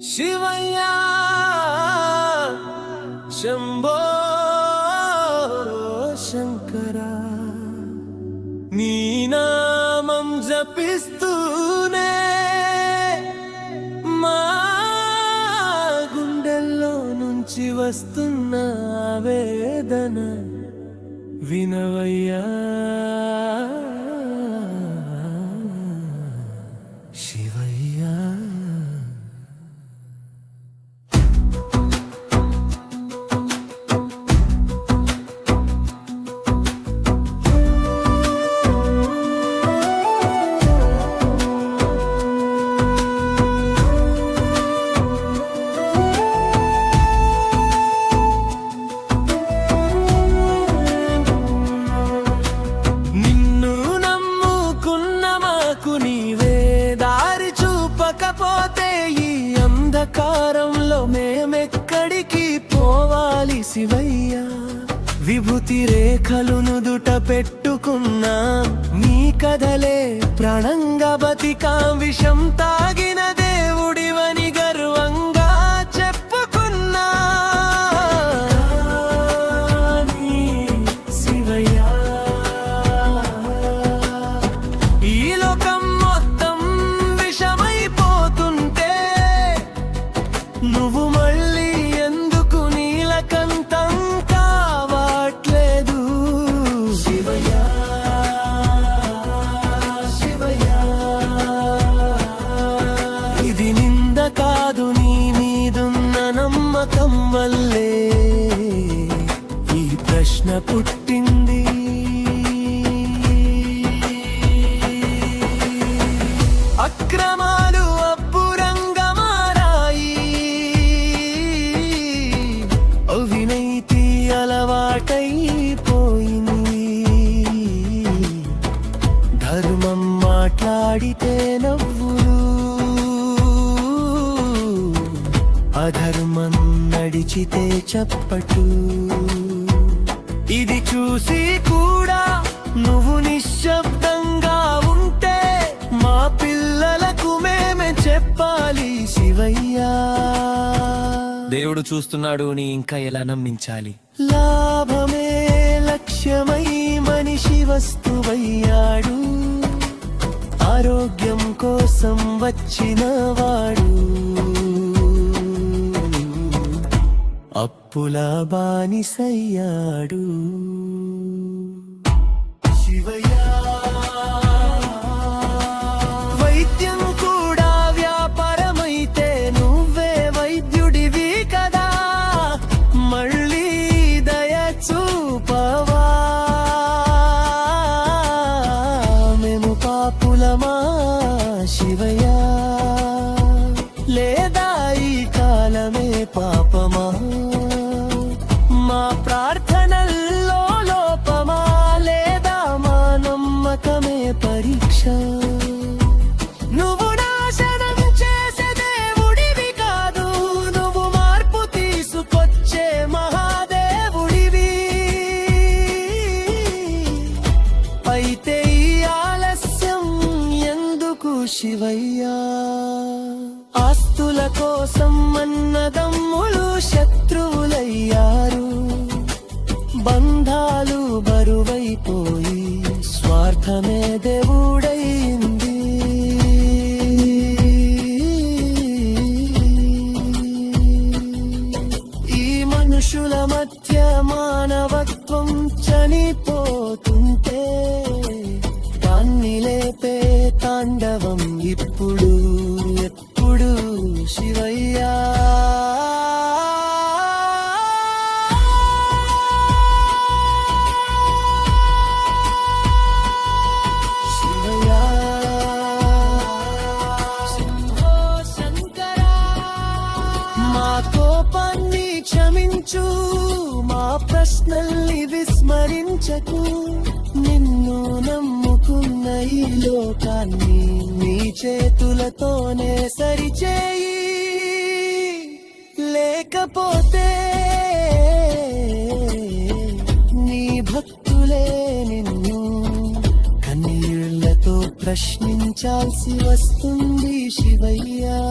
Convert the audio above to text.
శివయ్య శంభో శంకర నీ నామం జపిస్తూనే మా గుండెల్లో నుంచి వస్తున్న ఆవేదన వినవయ్యా శివయ్యా. పోతే ఈ అంధకారంలో మేమెక్కడికి పోవాలి శివయ్య? విభూతి రేఖలు నుదుట పెట్టుకున్నాం, నీ కథలే ప్రాణంగా బతికాం. విషం తాగిన దేవుడివని గర్వంగా చెప్పుకున్నా శివయ్య, ఈ లోకం నువ్వు మళ్ళీ ఎందుకు నీలకంఠం కావట్లేదు శివయ్య శివయ్య? ఇది నింద కాదు, నీ మీదున్న నమ్మకం వల్లే ఈ ప్రశ్న పుట్టింది. అక్రమాలు అవినీతి అలవాటైపోయింది, ధర్మం మాట్లాడితే నవ్వులు, అధర్మం నడిచితే చప్పట్లు. ఇది చూసి కూడా నువ్వు నిశ్శబ్దంగా ఉంటే మా పిల్లలకు మేమే చెప్పాలి శివయ్యా. దేవుడు చూస్తున్నాడు, నీ ఇంకా ఎలా నమ్మించాలి? లాభమే లక్ష్యమై మనిషి వస్తువయ్యాడు, ఆరోగ్యం కోసం వచ్చినవాడు అప్పుల బానిసయ్యాడు శివయ్య. వైద్యం కూడా వ్యాపారమైతే నువ్వే వైద్యుడివి కదా, మళ్ళీ దయ చూపవా? మేము పాపులమా శివయ్య, లేదా ఈ కాలమే పాపమా? మా ప్రార్థనల్లో లోపమా, లేదా మా నమ్మకమే పరీక్ష? నువ్వు నాశనం చేసే దేవుడివి కాదు, నువ్వు మార్పు తీసుకొచ్చే మహాదేవుడివి. అయితే ఈ ఆలస్యం ఎందుకు శివయ్యా? ఆస్తుల కోసం అన్నదమ్ములు శత్రువులయ్యారు, బంధాలు బరువైపోయి స్వార్థమే దేవుడైంది. ఈ మనుషుల మధ్య మానవత్వం చనిపోతుంటే దాన్ని లేపే తాండవం ఇప్పుడు ఎప్పుడు శివయ్యా? మా కోపాన్ని క్షమించు, మా ప్రశ్నల్ని విస్మరించకు. నిన్ను నమ్ముకున్న ఈ లోకాన్ని నీ చేతులతోనే సరిచేయి, లేకపోతే నీ భక్తులే నిన్ను కన్నీళ్లతో ప్రశ్నించాల్సి వస్తుంది శివయ్యా.